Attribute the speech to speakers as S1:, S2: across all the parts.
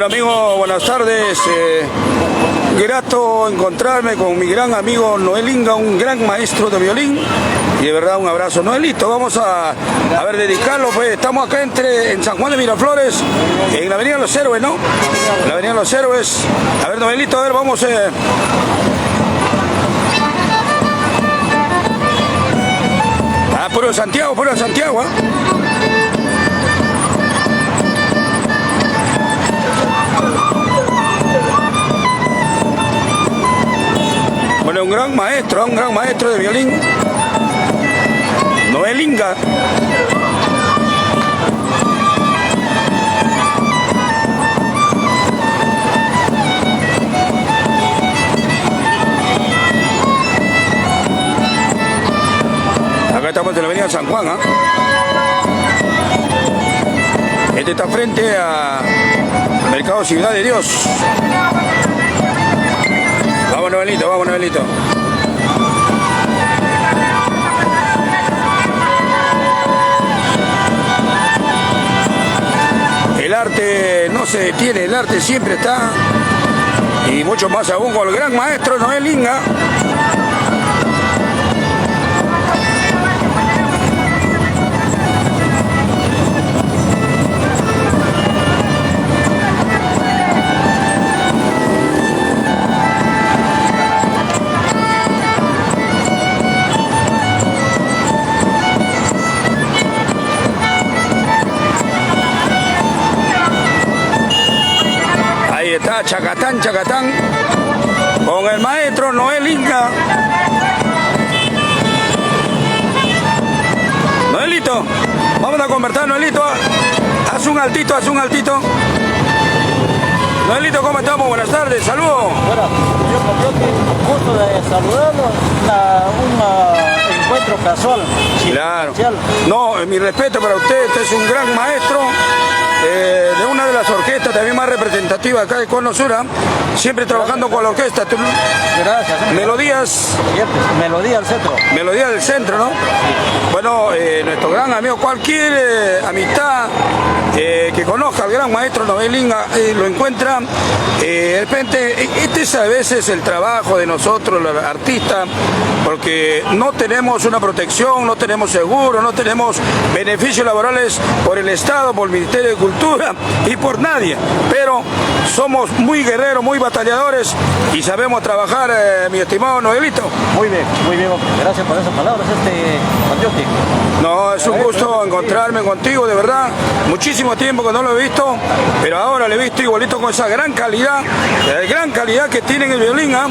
S1: Bueno amigos, buenas tardes. Grato encontrarme con mi gran amigo Noel Inga, un gran maestro de violín. Y de verdad un abrazo. Noelito, vamos a ver, dedicarlo. Pues estamos acá en San Juan de Miraflores, en la Avenida Los Héroes, ¿no? La Avenida Los Héroes. A ver, Noelito, a ver, vamos. Puro Santiago, puro Santiago, ¿eh? Bueno, un gran maestro de violín, Noel Inga. Acá estamos en la Avenida San Juan, ¿eh? Este está frente a Mercado Ciudad de Dios. Vamos, Noelito, vamos, Noelito. El arte no se detiene, el arte siempre está. Y mucho más aún con el gran maestro Noel Inga. Está Chacatán, Chacatán, con el maestro Noel Inga. Noelito, vamos a conversar, Noelito. Haz un altito, haz un altito. Noelito, ¿cómo estamos? Buenas tardes, saludos.
S2: Bueno, yo gusto de saludarlo, un encuentro casual.
S1: Claro. No, mi respeto para usted, usted es un gran maestro. De una de las orquestas también más representativas acá de Cono Sur, siempre trabajando con la orquesta.
S2: Gracias.
S1: Melodías.
S2: Melodía del centro.
S1: Melodía del centro, ¿no? Bueno, nuestro gran amigo, cualquier amistad que conozca al gran maestro Noel Inga, lo encuentra. De repente, este es a veces el trabajo de nosotros, los artistas, porque no tenemos una protección, no tenemos seguro, no tenemos beneficios laborales por el Estado, por el Ministerio de Cultura y por nadie, pero somos muy guerreros, muy batalladores y sabemos trabajar, mi estimado Noelito.
S2: Muy bien, gracias por esas palabras, Patrioti.
S1: No, es un gusto encontrarme contigo, de verdad, muchísimo tiempo que no lo he visto, pero ahora lo he visto igualito con esa gran calidad que tiene en el violín. A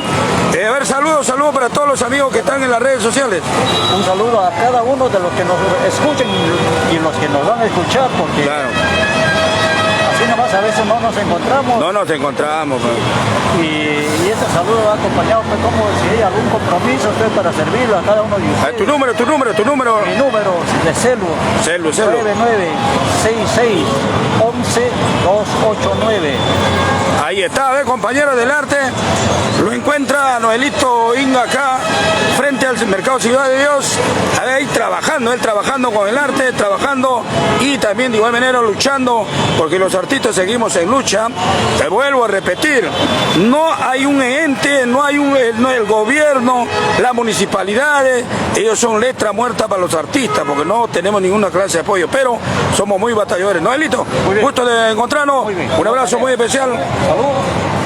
S1: ver, saludos para todos los amigos que están en las redes sociales.
S2: Un saludo a cada uno de los que nos escuchen y los que nos van a escuchar, porque
S1: claro,
S2: así nomás a veces no nos encontramos.
S1: No nos encontramos.
S2: Y este saludo va acompañado, pues, como si hay algún compromiso para servirlo a cada uno de ustedes.
S1: Tu número.
S2: Mi número de celu. 9966 11289.
S1: Ahí está, ve, compañero del arte, lo encuentra Noelito Inga acá, frente al Mercado Ciudad de Dios, ahí trabajando, él trabajando con el arte, trabajando y también de igual manera luchando, porque los artistas seguimos en lucha. Te vuelvo a repetir, no hay un ente, no el gobierno, las municipalidades, ellos son letra muerta para los artistas, porque no tenemos ninguna clase de apoyo, pero somos muy batalladores. Noelito, gusto de encontrarnos, un abrazo muy especial.
S2: Saludos.